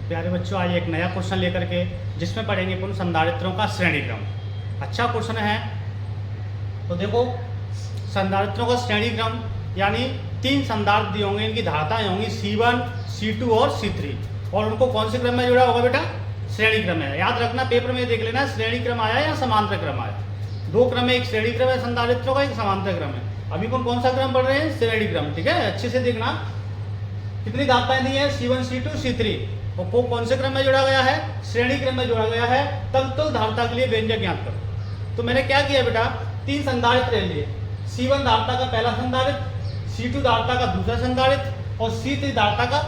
प्यारे बच्चों, आज एक नया क्वेश्चन लेकर के जिसमें पढ़ेंगे अपन संधारित्रों का श्रेणी क्रम। अच्छा क्वेश्चन है। तो देखो, संधारित्रों का श्रेणी क्रम यानी 3 संधारित्र दिए होंगे, इनकी धारताएं होंगी C1, C2 और C3, और उनको कौन से क्रम में जुड़ा होगा बेटा? श्रेणी क्रम है। याद रखना, पेपर में देख लेना श्रेणी क्रम आया या समांतर क्रम आया। 2 क्रम है, एक श्रेणी क्रम है संधारित्रों का, एक समांतर क्रम है। अभी कौन सा क्रम पढ़ रहे हैं? श्रेणी क्रम। ठीक है, अच्छे से देखना। कितनी धारताएं दी है? C1, C2, C3, और वो कौन से क्रम में जोड़ा गया है? श्रेणी क्रम में जोड़ा गया है। तल धारता के लिए व्यंजक ज्ञात करो। तो मैंने क्या किया बेटा, 3 संधारित्र ले लिए। C1 धारता का पहला संधारित्र, C2 धारता का दूसरा संधारित्र और C3 धारता का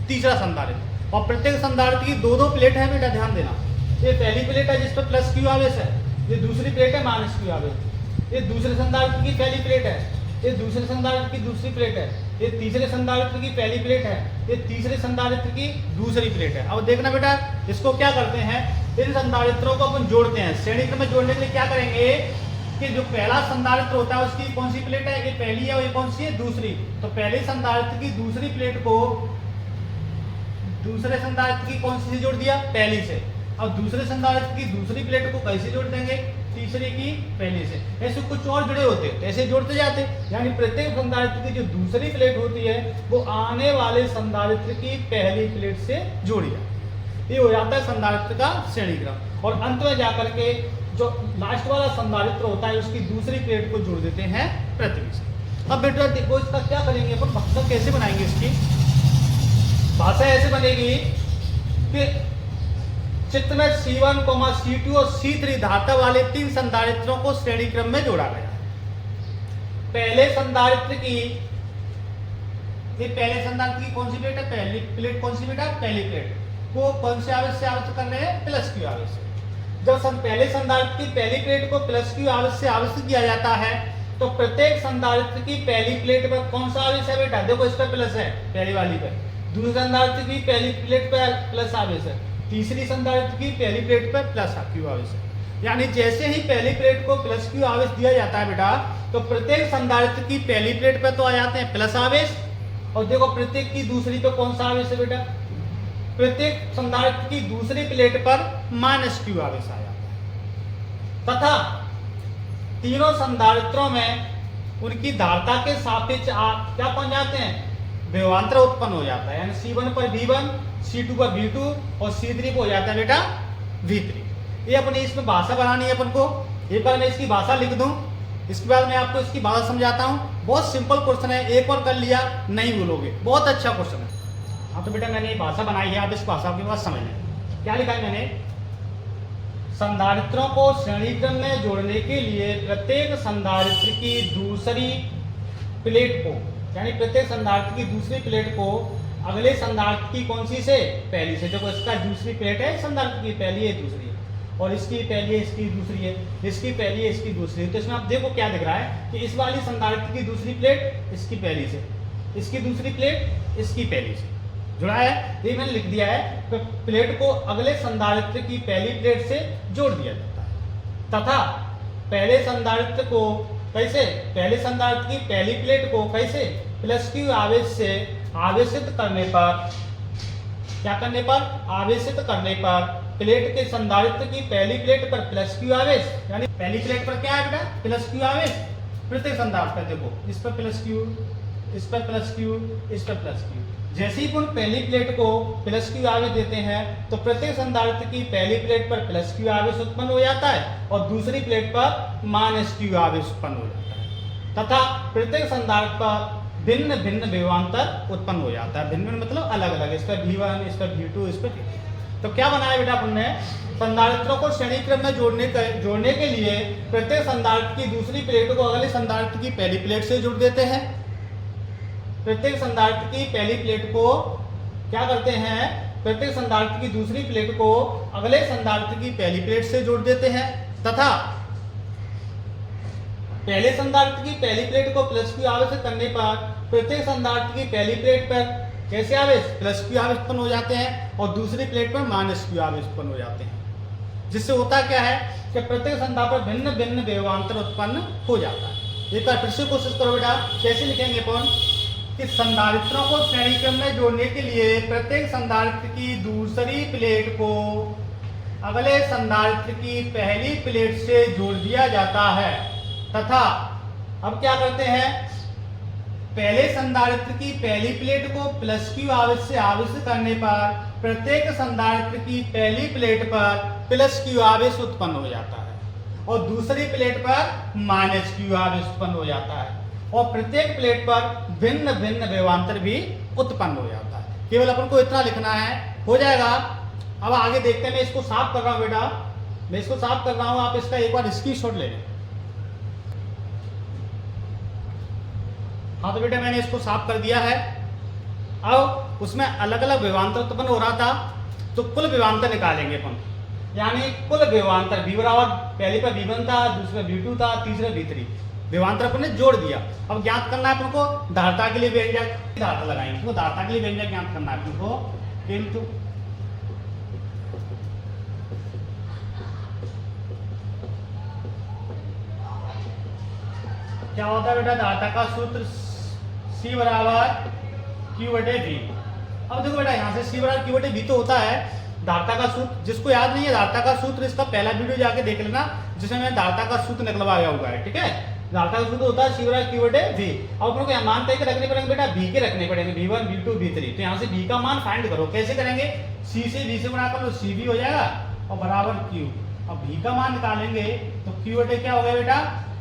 तीसरा संधारित्र। और प्रत्येक संधारित्र की 2-2 प्लेट है बेटा, ध्यान देना। ये पहली प्लेट है जिस पर प्लस Q आवेश है, ये दूसरी प्लेट है माइनस Q आवेश। ये दूसरे संधारित्र की पहली प्लेट है, ये दूसरे संधारित्र की दूसरी प्लेट है, ये तीसरे संधारित्र की पहली प्लेट है, ये तीसरे संधारित्र की दूसरी प्लेट है। अब देखना बेटा, इसको क्या करते हैं, इन संधारित्रों को अपन जोड़ते हैं। श्रेणी क्रम में जोड़ने के लिए क्या करेंगे कि जो पहला संधारित्र होता है उसकी कौन सी प्लेट है? ये पहली है और ये कौन सी है? दूसरी। तो पहले संधारित्र की दूसरी प्लेट को दूसरे संधारित्र की कौन सी से जोड़ दिया? पहली से। अब दूसरे संधारित्र की दूसरी प्लेट को कैसे जोड़ देंगे? तीसरे की पहली से। ऐसे कुछ और जुड़े होते तो ऐसे जोड़ते जाते, यानी प्रत्येक संधारित्र की जो दूसरी प्लेट होती है वो आने वाले संधारित्र की पहली प्लेट से जोड़ी जाती है। ये हो जाता है संधारित्र का श्रेणी क्रम। और अंत में जाकर के जो लास्ट वाला संधारित्र होता है उसकी दूसरी प्लेट को जोड़ देते हैं पृथ्वी से। अब बेटा देखो, इसका क्या करेंगे अपन, भाषा कैसे बनाएंगे? इसकी भाषा ऐसे बनेगी कि चित्र में C1, C2 और C3 धारता वाले 3 संधारित्रों को श्रेणी क्रम में जोड़ा गया। पहले संधारित्र की, ये पहले संधारित्र की कौन सी प्लेट है? पहली प्लेट कौन सी बेटा? पहली प्लेट को कौन से आवेश से आवेशित कर रहे हैं? प्लस Q आवेश से। जब पहले संधारित्र की पहली प्लेट को प्लस Q आवेश से आवेशित किया जाता है तो प्रत्येक संधारित्र की पहली प्लेट पर कौन सा आवेश है बेटा? देखो, इस पर प्लस है पहली वाली पर। दूसरे संधारित्र की पहली प्लेट पर प्लस आवेश है, तीसरी संधारित्र की पहली प्लेट पर प्लस Q आवेश है। यानी जैसे ही पहली प्लेट को प्लस Q आवेश दिया जाता है बेटा, तो प्रत्येक संधारित्र की पहली प्लेट पर तो आ जाते हैं प्लस आवेश, और देखो प्रत्येक की दूसरी पे कौन सा आवेश है बेटा? प्रत्येक संधारित्र की दूसरी प्लेट पर माइनस Q आवेश आ जाता है। तथा तीनों संधारित्रों में उनकी धारता के सापेक्ष क्या पहुंच जाते हैं? विभवांतर उत्पन्न हो जाता है। यानी C1 पर V1, C2 पर V2 और C3 पर हो जाता है बेटा V3। ये अपनी इसमें भाषा बनानी है अपन को। एक बार मैं इसकी भाषा लिख दूं, इसके बाद मैं आपको इसकी भाषा समझाता हूं। बहुत सिंपल क्वेश्चन है, एक बार कर लिया नहीं भूलोगे, बहुत अच्छा क्वेश्चन है। हाँ तो बेटा मैंने ये भाषा बनाई है, आप इस भाषा के बाद समझ लें। क्या लिखा है मैंने? संधारित्रों को श्रेणी क्रम में जोड़ने के लिए प्रत्येक संधारित्र की दूसरी प्लेट को, यानी प्रत्येक संधारित्र की दूसरी प्लेट को अगले संधारित्र की कौन सी से? पहली से। देखो इसका दूसरी प्लेट है, संधारित्र की पहली है, दूसरी है, और इसकी पहली है, इसकी दूसरी है, इसकी पहली है, इसकी दूसरी है। तो इसमें आप देखो क्या दिख रहा है कि इस वाली संधारित्र की दूसरी प्लेट इसकी पहली से, इसकी दूसरी प्लेट इसकी पहली से जुड़ा है। ये मैंने लिख दिया है। तो प्लेट को अगले संधारित्र की पहली प्लेट से जोड़ दिया जाता है। तथा पहले संधारित्र को कैसे? पहले संधारित्र की पहली प्लेट को कैसे? प्लस Q आवेश से आवेशित करने पर, क्या करने पर? आवेशित करने पर प्लेट के संधारित्र की पहली प्लेट पर प्लस Q आवेश, यानी पहली प्लेट पर क्या है बेटा? प्लस Q आवेश। प्रत्येक संधारित्र पर देखो, इस पर प्लस Q, इस पर प्लस Q, इस पर प्लस Q। जैसे ही अपन पहली प्लेट को प्लस Q आवेश देते हैं तो प्रत्येक संधारित्र की पहली प्लेट पर प्लस Q आवेश उत्पन्न हो जाता है और दूसरी प्लेट पर माइनस Q आवेश उत्पन्न हो जाता है। तथा प्रत्येक संधारित्र पर भिन्न भिन्न विभवांतर उत्पन्न हो जाता है। भिन्न मतलब अलग अलग, इस पर V1, इस पर V2, इस पर V3। तो क्या बनाया बेटा अपन ने? संधारित्रों को श्रेणी क्रम में जोड़ने के लिए प्रत्येक संधारित्र की दूसरी प्लेट को अगले संधारित्र की पहली प्लेट से जोड़ देते हैं। प्रत्येक संधारित्र की पहली प्लेट को क्या करते हैं? प्रत्येक संधारित्र की दूसरी प्लेट को अगले संधारित्र की पहली प्लेट से जोड़ देते हैं। तथा पहले संधारित्र की पहली प्लेट को प्लस Q आवेश करने पर प्रत्येक संधारित्र की पहली प्लेट पर कैसे आवेश? प्लस Q आवेश उत्पन्न हो जाते हैं और दूसरी प्लेट पर माइनस Q आवेश उत्पन्न हो जाते हैं। जिससे होता क्या है कि प्रत्येक संधारित्र पर भिन्न भिन्न विभवांतर उत्पन्न हो जाता है। एक बार फिर से कोशिश करो बेटा, कैसे लिखेंगे अपन? कि संधारित्रों को श्रेणी क्रम में जोड़ने के लिए प्रत्येक संधारित्र की दूसरी प्लेट को अगले संधारित्र की पहली प्लेट से जोड़ दिया जाता है तथा अब क्या करते हैं, पहले संधारित्र की पहली प्लेट को प्लस क्यू आवेश से आवेशित करने पर प्रत्येक संधारित्र की पहली प्लेट पर प्लस क्यू आवेश उत्पन्न हो जाता है और दूसरी प्लेट पर माइनस क्यू आवेश उत्पन्न हो जाता है और प्रत्येक प्लेट पर भिन्न भिन्न विभवांतर भी उत्पन्न हो जाता है। केवल अपन को इतना लिखना है, हो जाएगा। अब आगे देखते हैं, मैं इसको साफ कर रहा हूं बेटा, मैं इसको साफ कर रहा हूं, आप इसका एक बार स्क्रीनशॉट ले लें। हाँ तो बेटा मैंने इसको साफ कर दिया है। अब उसमें अलग अलग विभवांतर उत्पन्न हो रहा था तो कुल विभवांतर निकालेंगे अपन, यानी कुल विभवांतर v बराबर पहले पर v1 था, दूसरे पर v2 था, तीसरे v3 विभवांतर अपन ने जोड़ दिया। अब ज्ञात करना है अपन को धारता के लिए व्यंजक, धारता लगाएंगे तो धारता के लिए व्यंजक ज्ञात करना है अपन को, किंतु क्या होता है बेटा, धारता का सूत्र C बराबर Q बटे V। अब देखो बेटा यहाँ से C बराबर Q बटे V तो होता है धारता का सूत्र, जिसको याद नहीं है धारता का सूत्र इसका पहला वीडियो जाके देख लेना जिसमें मैंने धारता का सूत्र निकलवाया हुआ है, ठीक है। धारता का सूत्र होता है C बराबर Q बटे V। अब अपन को यहाँ मान तय रखने पड़ेंगे बेटा, V के रखने पड़ेंगे, V1 V2 V3। तो यहाँ से V का मान फाइंड करो, कैसे करेंगे, C से V से गुणा कर लो, CV हो जाएगा और बराबर Q। अब V का मान निकालेंगे तो Q बटे क्या हो गया बेटा,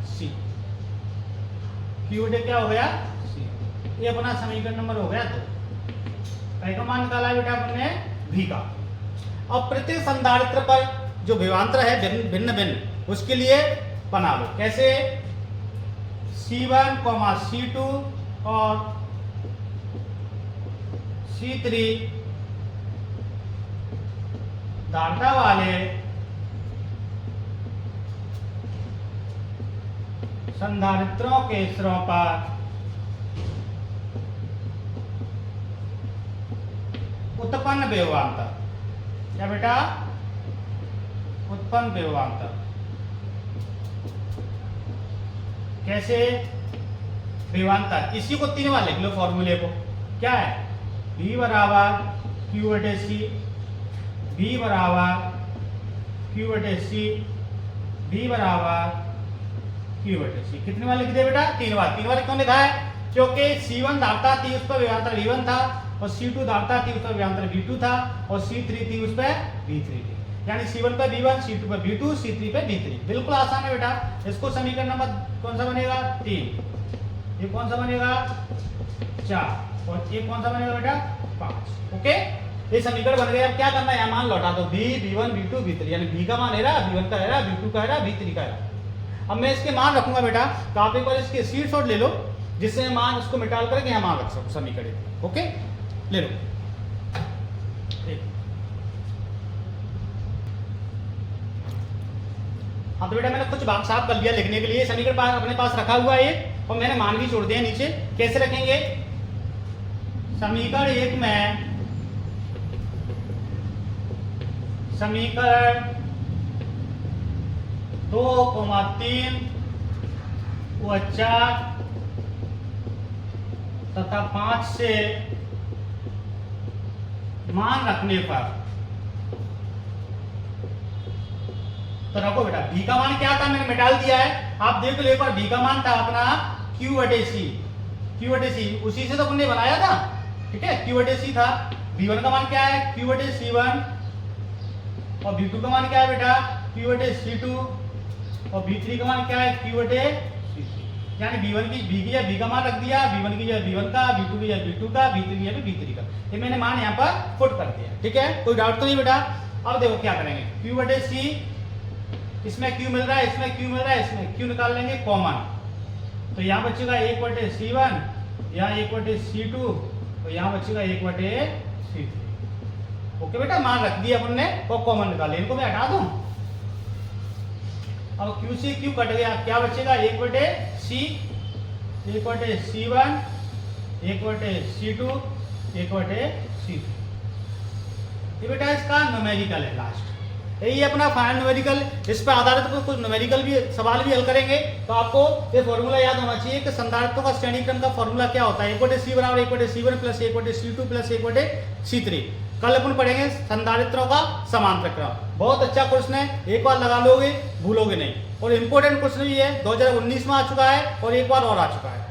C। Q बटे क्या हो गया, C। ये अपना समीकरण नंबर हो गया। तो पहले का मान निकाला बेटा अपन ने V का। अब प्रत्येक संधारित्र पर जो विभवांतर है भिन्न भिन्न, उसके लिए बना लो, कैसे, C1, C2 और C3 धारता वाले संधारित्रों के सिरों पर उत्पन्न विभवांतर, क्या बेटा, उत्पन्न विभवांतर कैसे, विभवांतर इसी को 3 बार लिख लो फॉर्मूले को, क्या है, V बराबर Q बटे C, V बराबर Q बटे C, V बराबर Q बटे C। कितने बार लिख दिया बेटा, 3 बार। 3 बार क्यों लिखा है, क्योंकि C1 धारता थी, उस पर विभवांतर V1 था और C2 धारता थी, उस पर विभवांतर V2 था और C3 थी, उस पर V3 थी, यानी C1 पर V1, C2 पर V2, C3 पर V3। बिल्कुल आसान है बेटा। इसको समीकरण नंबर कौन सा बनेगा, 3। ये कौन सा बनेगा, 4 और ये कौन सा बनेगा बेटा, 5। ओके, ये समीकरण बन गया। अब क्या करना है, यहाँ मान लौटा दो, V, V1, V2, V3, यानी V का मान है रहा, V1 का है रहा, V2 का है रहा, V3 का है रहा। अब मैं इसके मान रखूंगा बेटा, तो आप एक बार इसके स्क्रीनशॉट ले लो जिससे मान उसको मिटाल करके यहाँ मान रख सको समीकरण। ओके, ले लो। हाँ तो बेटा मैंने कुछ भाग साफ कर लिया लिखने के लिए, समीकरण अपने पास रखा हुआ है और मैंने मान भी छोड़ दिया नीचे। कैसे रखेंगे, समीकरण 1 में समीकरण 2, 3 व 4 तथा 5 से मान रखने पर, तो रखो बेटा, V का मान क्या था मैंने मिटाल दिया है, आप देख लो एक बार। V का मान था अपना Q बटे C, Q बटे C, उसी से तो हमने बनाया था, ठीक है। Q बटे C था। V1 का मान क्या है, Q बटे C1 और V2 का मान क्या है बेटा, Q बटे C2 और V3 का मान क्या है, Q बटे C3। यानी V1 की V की या V का मान रख दिया, V1 की या V1 का, V2 की या V2 का, V3 की या V3 का, ये मैंने मान यहाँ पर पुट कर दिया, ठीक है। कोई डाउट तो नहीं बेटा। अब देखो क्या करेंगे, Q बटे C, इसमें Q मिल रहा है, इसमें Q मिल रहा है, इसमें Q निकाल लेंगे कॉमन, तो यहाँ बचेगा 1 बटे C1, यहाँ 1 बटे C2, तो यहाँ बचेगा 1 बटे C3। ओके बेटा, मान रख दिया अपन ने और कॉमन निकाले, इनको मैं हटा दूं। अब Q से Q कट गया, क्या बचेगा, 1 बटे C, 1 बटे C1, 1 बटे C2, 1 बटे C3। ये बेटा इसका न्यूमेरिकल है लास्ट। यही अपना फाइनल न्यूमेरिकल। इस पर आधारित कुछ न्यूमेरिकल भी सवाल भी हल करेंगे। तो आपको ये फॉर्मूला याद होना चाहिए कि संधारित्व का श्रेणी क्रम का फॉर्मूला क्या होता है, 1/c बराबर 1/c1 plus 1/c2 plus 1/c3। कल अपन पढ़ेंगे संधारित्रों का समांतर क्रम। बहुत अच्छा क्वेश्चन है, एक बार लगा लोगे भूलोगे नहीं। और इंपॉर्टेंट क्वेश्चन भी है, 2019 में आ चुका है और एक बार और आ चुका है।